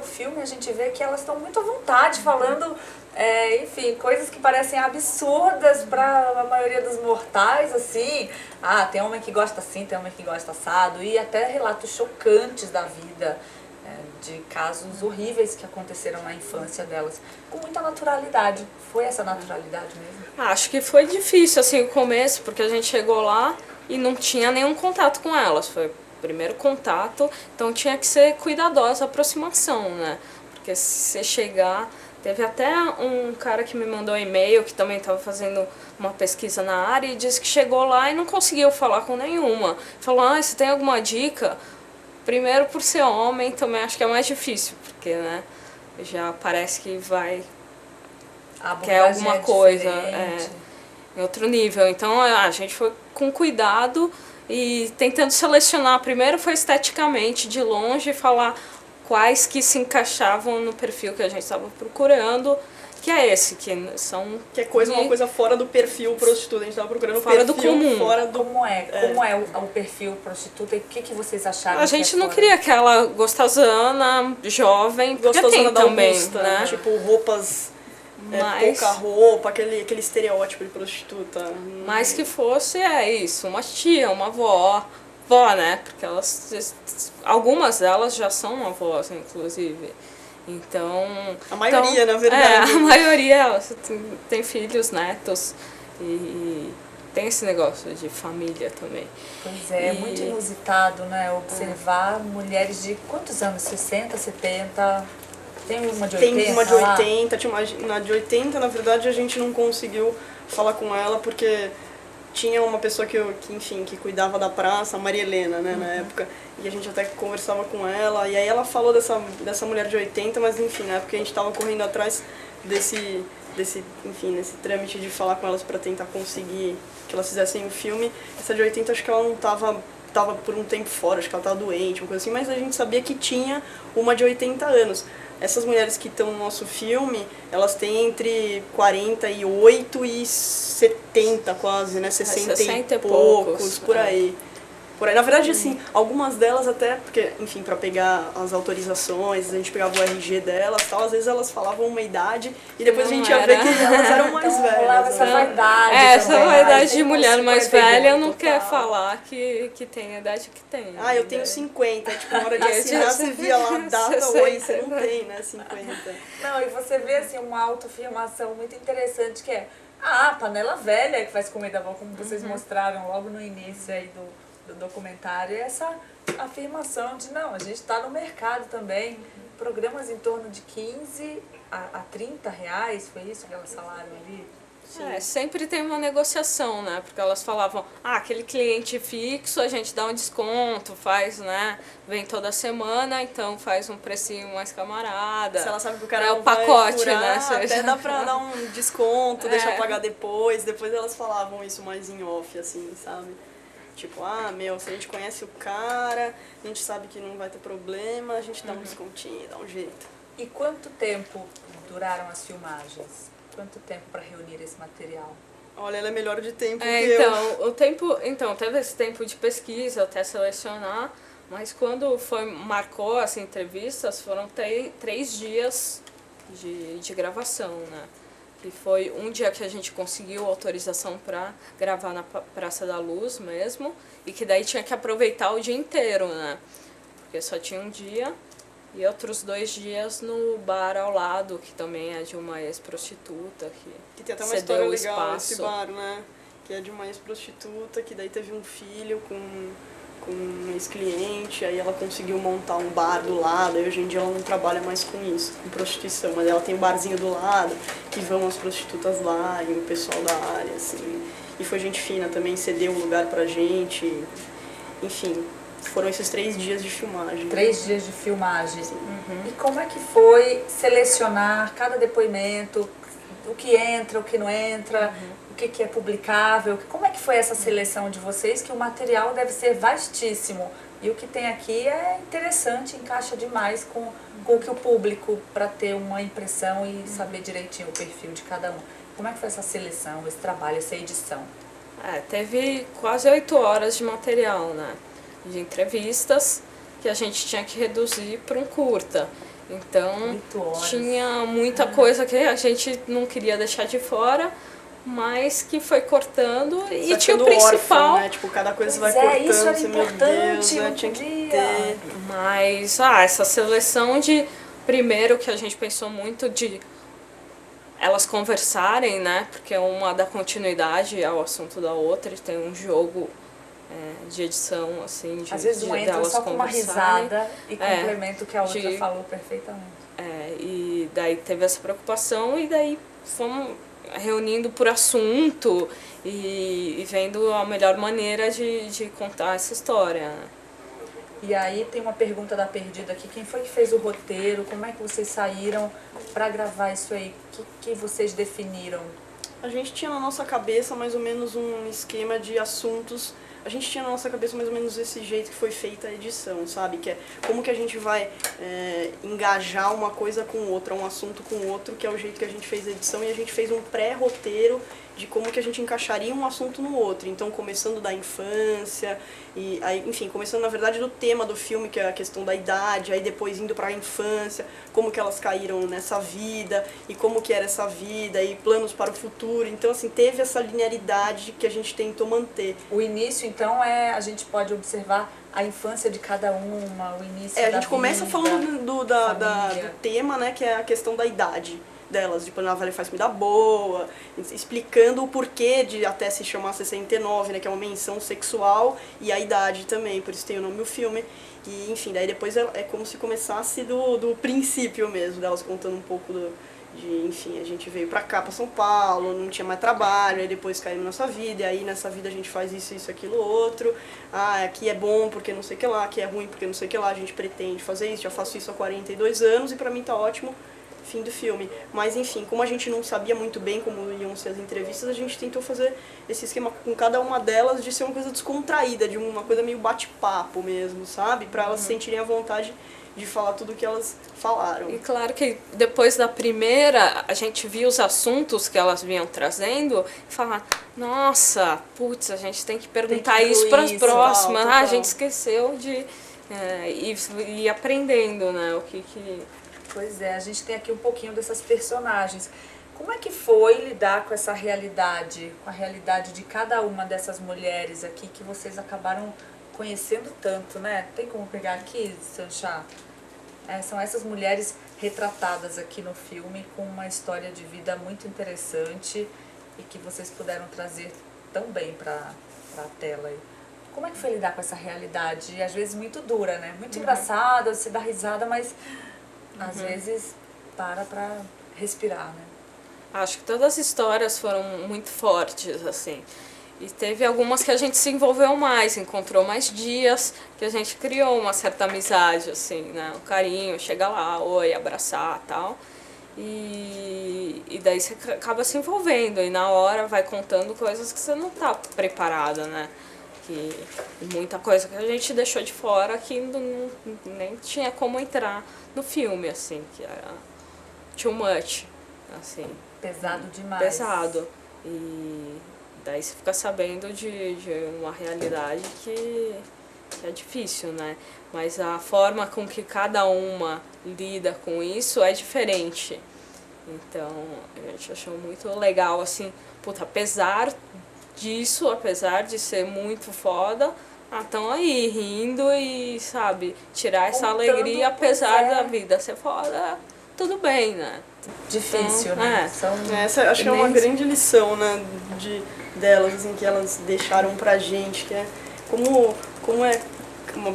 o filme a gente vê que elas estão muito à vontade, falando, enfim, coisas que parecem absurdas para a maioria dos mortais, assim. Ah, tem homem que gosta assim, tem homem que gosta assado, e até relatos chocantes da vida, de casos horríveis que aconteceram na infância delas, com muita naturalidade. Foi essa naturalidade mesmo? Acho que foi difícil, assim, o começo, porque a gente chegou lá e não tinha nenhum contato com elas. Foi o primeiro contato, então tinha que ser cuidadosa a aproximação, né? Porque se você chegar... Teve até um cara que me mandou um e-mail, que também estava fazendo uma pesquisa na área, e disse que chegou lá e não conseguiu falar com nenhuma. Falou, você tem alguma dica? Primeiro, por ser homem, também acho que é mais difícil, porque, né, já parece que vai... quer alguma coisa em outro nível. Então, a gente foi com cuidado e tentando selecionar. Primeiro foi esteticamente, de longe, falar quais que se encaixavam no perfil que a gente estava procurando, que é esse, que são... Que é uma coisa fora do perfil prostituta, a gente estava procurando fora perfil do comum. Fora do... Como é o perfil prostituta e o que vocês acharam? A gente não queria aquela gostosana, jovem, gostosana da também, Augusta, né? Tipo, roupas... pouca roupa, aquele estereótipo de prostituta. Mas que fosse, isso, uma tia, uma avó, né? Porque algumas delas já são avós, inclusive. Então... A maioria, na verdade. A maioria tem filhos, netos, e tem esse negócio de família também. Pois é, é muito inusitado, né? Observar mulheres de quantos anos? 60, 70... Tem uma de 80? Tem uma de 80, tinha uma de 80, na verdade a gente não conseguiu falar com ela porque tinha uma pessoa que cuidava da praça, a Maria Helena, né, na época, e a gente até conversava com ela, e aí ela falou dessa mulher de 80, mas enfim, na época a gente estava correndo atrás desse trâmite de falar com elas para tentar conseguir que elas fizessem o filme. Essa de 80 acho que ela não tava por um tempo fora, acho que ela estava doente, uma coisa assim, mas a gente sabia que tinha uma de 80 anos. Essas mulheres que estão no nosso filme, elas têm entre 48 e 70 quase, né? 60 e poucos, por aí. Na verdade, assim, algumas delas até, porque, enfim, para pegar as autorizações, a gente pegava o RG delas, tal, às vezes elas falavam uma idade e depois a gente ia ver que elas eram mais então, velhas. Essa vaidade. Essa vaidade de mulher mais velha não quer falar que tem a idade que tem. Eu tenho 50, tipo, na hora de assinar, você via lá a data, oi, você não tem, né, 50. Não, e você vê, assim, uma autoafirmação muito interessante que é a panela velha que faz comida boa, como vocês mostraram logo no início aí do documentário, é essa afirmação de não, a gente está no mercado também, programas em torno de 15 a 30 reais, foi isso que elas falaram ali? Sempre tem uma negociação, né? Porque elas falavam, aquele cliente fixo, a gente dá um desconto, faz, né? Vem toda semana, então faz um precinho mais camarada. Se ela sabe que o cara é o pacote, né? Até dá pra dar um desconto, deixar pagar depois elas falavam isso mais em off, assim, sabe? Tipo, se a gente conhece o cara, a gente sabe que não vai ter problema, a gente dá um descontinho, dá um jeito. E quanto tempo duraram as filmagens? Quanto tempo para reunir esse material? Olha, ela é melhor de tempo que eu. Então, teve esse tempo de pesquisa até selecionar, mas quando marcou as entrevistas, foram 3 dias de gravação, né? E foi um dia que a gente conseguiu autorização para gravar na Praça da Luz mesmo, e que daí tinha que aproveitar o dia inteiro, né? Porque só tinha um dia, e outros 2 dias no bar ao lado, que também é de uma ex-prostituta, que tem até uma cedeu história o legal espaço. esse bar, né? Que é de uma ex-prostituta, que daí teve um filho com um ex-cliente, aí ela conseguiu montar um bar do lado, aí hoje em dia ela não trabalha mais com isso, com prostituição, mas ela tem um barzinho do lado, que vão as prostitutas lá, e o pessoal da área, assim. E foi gente fina também, cedeu o lugar pra gente, enfim, foram esses 3 dias de filmagem. 3 dias de filmagem. E como é que foi selecionar cada depoimento, o que entra, o que não entra, o que é publicável? Como é que foi essa seleção de vocês, que o material deve ser vastíssimo? E o que tem aqui é interessante, encaixa demais com o que o público, para ter uma impressão e saber direitinho o perfil de cada um. Como é que foi essa seleção, esse trabalho, essa edição? Teve quase 8 horas de material, né? De entrevistas, que a gente tinha que reduzir para um curta. Então 8 horas. tinha muita coisa que a gente não queria deixar de fora, mas que foi cortando e tinha o principal. Órfão, né? Tipo, cada coisa Pois vai é, cortando, isso era você, meu importante, Deus, né? não Tinha que podia. ter. Mas essa seleção de primeiro que a gente pensou muito de elas conversarem, né? Porque uma dá continuidade ao assunto da outra, e tem um jogo de edição, assim, Às vezes um entra delas só com uma conversarem. risada e complementa o que a outra de- falou perfeitamente. E daí teve essa preocupação e daí fomos reunindo por assunto e vendo a melhor maneira de contar essa história, né? E aí tem uma pergunta da Perdida aqui, quem foi que fez o roteiro? Como é que vocês saíram para gravar isso aí? O que vocês definiram? A gente tinha na nossa cabeça mais ou menos um esquema de assuntos. A gente tinha na nossa cabeça mais ou menos esse jeito que foi feita a edição, sabe? Que é como que a gente vai engajar uma coisa com outra, um assunto com outro, que é o jeito que a gente fez a edição. E a gente fez um pré-roteiro de como que a gente encaixaria um assunto no outro. Então, começando da infância, e aí, enfim, começando, na verdade, do tema do filme, que é a questão da idade, aí depois indo para a infância, como que elas caíram nessa vida, e como que era essa vida, e planos para o futuro. Então, assim, teve essa linearidade que a gente tentou manter. O início, então, a gente pode observar a infância de cada uma, o início da A gente começa vida, falando do família. tema, né, que é a questão da idade delas, tipo, a Vale faz comida boa, explicando o porquê de até se chamar 69, né, que é uma menção sexual, e a idade também, por isso tem o nome do filme. E, enfim, daí depois é como se começasse do princípio mesmo, delas contando um pouco enfim, a gente veio pra cá, pra São Paulo, não tinha mais trabalho, aí depois caímos na nossa vida, e aí nessa vida a gente faz isso, aquilo, outro. Ah, aqui é bom porque não sei o que lá, aqui é ruim porque não sei o que lá, a gente pretende fazer isso, já faço isso há 42 anos e pra mim tá ótimo. Fim do filme. Mas enfim, como a gente não sabia muito bem como iam ser as entrevistas, a gente tentou fazer esse esquema com cada uma delas de ser uma coisa descontraída, de uma coisa meio bate-papo mesmo, sabe? Pra elas sentirem a vontade de falar tudo o que elas falaram. E claro que depois da primeira, a gente viu os assuntos que elas vinham trazendo e falar, nossa, putz, a gente tem que perguntar Tem que isso para as incluir isso, próximas. total. A gente esqueceu de ir aprendendo, né, o que... Pois é, a gente tem aqui um pouquinho dessas personagens. Como é que foi lidar com essa realidade, com a realidade de cada uma dessas mulheres aqui que vocês acabaram conhecendo tanto, né? Tem como pegar aqui, Sanchá? São essas mulheres retratadas aqui no filme com uma história de vida muito interessante e que vocês puderam trazer tão bem para a tela aí. Como é que foi lidar com essa realidade? E às vezes muito dura, né? Muito engraçada, você dá risada, mas às vezes para respirar, né? Acho que todas as histórias foram muito fortes, assim. E teve algumas que a gente se envolveu mais, encontrou mais dias, que a gente criou uma certa amizade, assim, né? Um carinho, chega lá, oi, abraçar e tal. E daí você acaba se envolvendo e na hora vai contando coisas que você não tá preparada, né? Que muita coisa que a gente deixou de fora que nem tinha como entrar no filme, assim, que era too much, assim. Pesado demais. Pesado. E daí você fica sabendo de uma realidade que é difícil, né? Mas a forma com que cada uma lida com isso é diferente. Então, a gente achou muito legal, assim, puta, apesar disso, apesar de ser muito foda, estão aí rindo e, sabe, tirar essa Contando, alegria apesar pois é. da vida ser foda, tudo bem, né? Difícil, Então, né? Essa acho que é uma grande lição, né, delas, assim, que elas deixaram pra gente, que é como é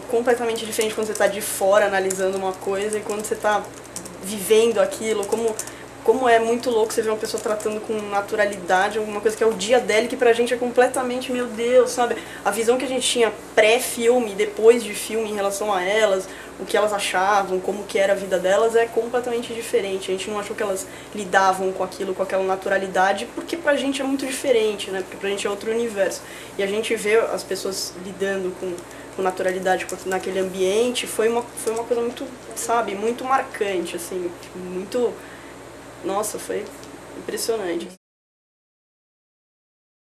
completamente diferente quando você tá de fora analisando uma coisa e quando você tá vivendo aquilo, como é muito louco você ver uma pessoa tratando com naturalidade alguma coisa que é o dia dela e que pra gente é completamente, meu Deus, sabe? A visão que a gente tinha pré-filme, depois de filme em relação a elas, o que elas achavam, como que era a vida delas é completamente diferente. A gente não achou que elas lidavam com aquilo, com aquela naturalidade, porque pra gente é muito diferente, né? Porque pra gente é outro universo. E a gente vê as pessoas lidando com naturalidade naquele ambiente, foi uma coisa muito, sabe, muito marcante, assim, muito... Nossa, foi impressionante.